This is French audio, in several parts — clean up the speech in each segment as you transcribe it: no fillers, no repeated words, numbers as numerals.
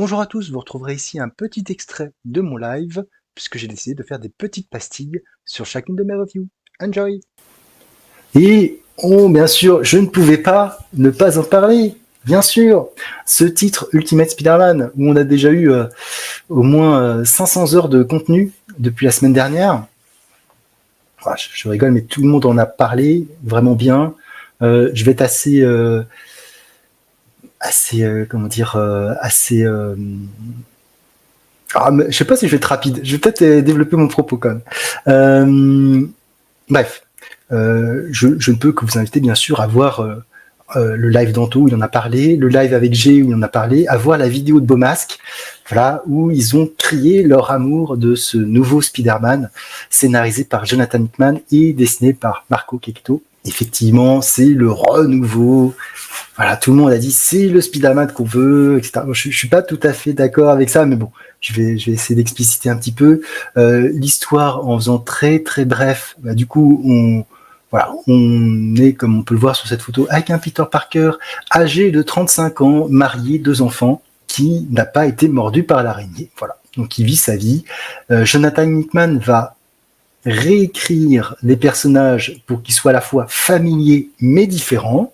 Bonjour à tous, vous retrouverez ici un petit extrait de mon live, puisque j'ai décidé de faire des petites pastilles sur chacune de mes reviews. Enjoy! Et, oh, bien sûr, je ne pouvais pas ne pas en parler. Bien sûr, ce titre Ultimate Spider-Man, où on a déjà eu au moins 500 heures de contenu depuis la semaine dernière. Je rigole, mais tout le monde en a parlé vraiment bien. Je vais être comment dire, je sais pas si je vais être rapide. Je vais peut-être développer mon propos quand même. Bref, je ne peux que vous inviter bien sûr à voir le live d'Anto où il en a parlé, le live avec G où il en a parlé, à voir la vidéo de Beaumasque, voilà, où ils ont crié leur amour de ce nouveau Spider-Man scénarisé par Jonathan Hickman et dessiné par Marco Checchetto. Effectivement, c'est le renouveau. Voilà, tout le monde a dit c'est le Spider-Man qu'on veut, etc. Je suis pas tout à fait d'accord avec ça, mais bon, je vais essayer d'expliciter un petit peu l'histoire en faisant très très bref. Du coup, on est, comme on peut le voir sur cette photo, avec un Peter Parker âgé de 35 ans, marié, 2 enfants, qui n'a pas été mordu par l'araignée. Voilà, donc il vit sa vie. Jonathan Hickman va réécrire les personnages pour qu'ils soient à la fois familiers mais différents.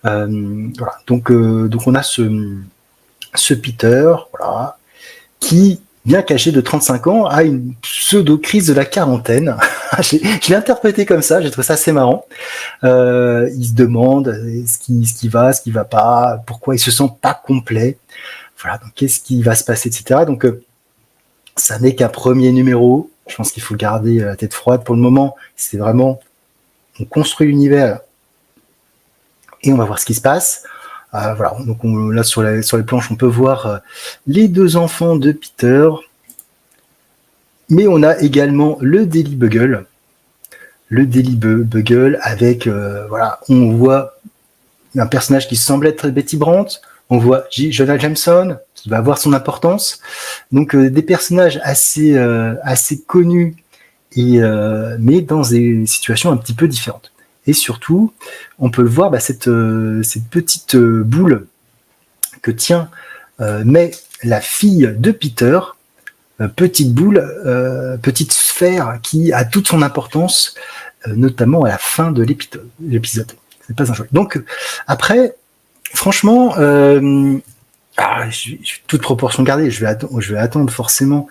Voilà, donc on a ce Peter, voilà, qui, bien qu'âgé de 35 ans, a une pseudo-crise de la quarantaine. Je l'ai interprété comme ça, j'ai trouvé ça assez marrant. Il se demande ce qui va pas, pourquoi il se sent pas complet. Voilà, donc qu'est-ce qui va se passer, etc. Donc ça n'est qu'un premier numéro. Je pense qu'il faut garder la tête froide pour le moment. C'est vraiment, on construit l'univers et on va voir ce qui se passe. Voilà, donc là sur les planches, on peut voir les 2 enfants de Peter, mais on a également le Daily Bugle, avec voilà, on voit un personnage qui semble être Betty Brandt, on voit Jonah Jameson qui va avoir son importance, donc des personnages assez connus et mais dans des situations un petit peu différentes. Et surtout, on peut le voir, cette petite boule que tient mais la fille de Peter, petite boule, petite sphère qui a toute son importance, notamment à la fin de l'épisode. C'est pas un jeu. Donc après, franchement, toute proportion gardée, je vais attendre forcément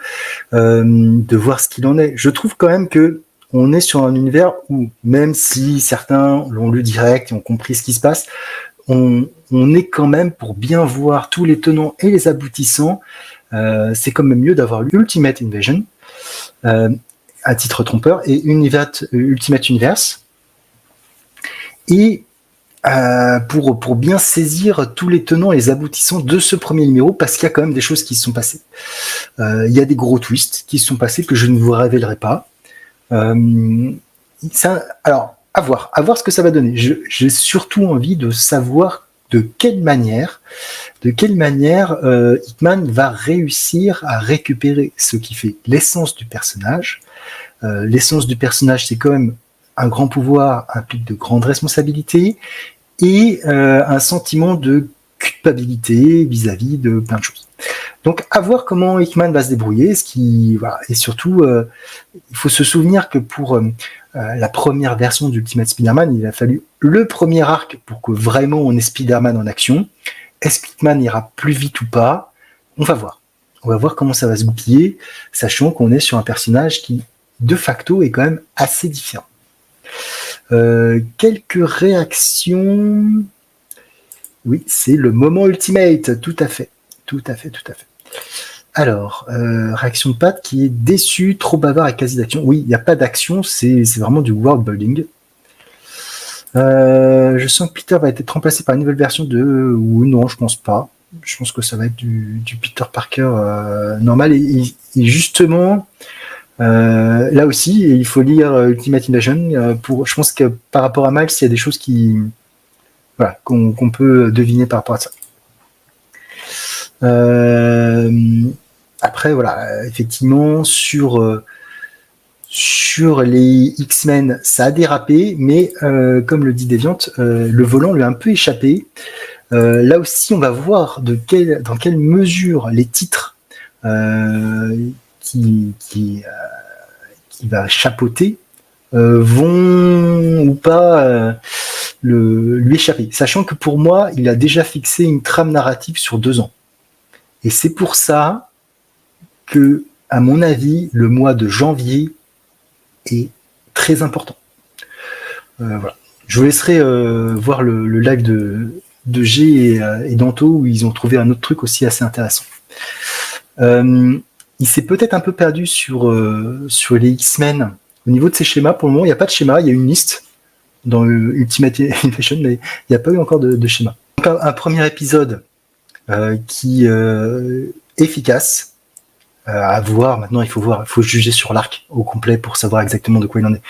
de voir ce qu'il en est. Je trouve quand même que on est sur un univers où, même si certains l'ont lu direct et ont compris ce qui se passe, on est quand même, pour bien voir tous les tenants et les aboutissants, c'est quand même mieux d'avoir Ultimate Invasion à titre trompeur et Ultimate Universe, et pour bien saisir tous les tenants et les aboutissants de ce premier numéro, parce qu'il y a quand même des choses qui se sont passées. Il y a des gros twists qui se sont passés que je ne vous révélerai pas. Alors, à voir ce que ça va donner. J'ai surtout envie de savoir de quelle manière Hickman va réussir à récupérer ce qui fait l'essence du personnage. L'essence du personnage, c'est quand même un grand pouvoir implique de grandes responsabilités et un sentiment de culpabilité vis-à-vis de plein de choses. Donc, à voir comment Hickman va se débrouiller. Et surtout, il faut se souvenir que pour la première version d'Ultimate Spider-Man, il a fallu le premier arc pour que vraiment on ait Spider-Man en action. Est-ce qu'Hickman ira plus vite ou pas? On va voir. On va voir comment ça va se goupiller, sachant qu'on est sur un personnage qui, de facto, est quand même assez différent. Quelques réactions. Oui, c'est le moment Ultimate, tout à fait. Alors, réaction de Pat qui est déçu, trop bavard et quasi d'action. Oui, il n'y a pas d'action, c'est vraiment du world building. Je sens que Peter va être remplacé par une nouvelle version de... Ou non, je pense pas. Je pense que ça va être du Peter Parker normal. Et justement, là aussi, il faut lire Ultimate Invasion. Je pense que par rapport à Miles, il y a des choses qu'on peut deviner par rapport à ça. Après, voilà, effectivement, sur les X-Men, ça a dérapé, mais comme le dit Deviant, le volant lui a un peu échappé. Là aussi, on va voir dans quelle mesure les titres qui va chapeauter vont ou pas lui échapper. Sachant que pour moi, il a déjà fixé une trame narrative sur 2 ans. Et c'est pour ça que, à mon avis, le mois de janvier est très important. Voilà. Je vous laisserai voir le live de G et Danto où ils ont trouvé un autre truc aussi assez intéressant. Il s'est peut-être un peu perdu sur les X-Men. Au niveau de ses schémas, pour le moment, il n'y a pas de schéma, il y a une liste dans Ultimate Invasion, mais il n'y a pas eu encore de schéma. Donc, un premier épisode qui est efficace, à voir. Maintenant, il faut juger sur l'arc au complet pour savoir exactement de quoi il en est.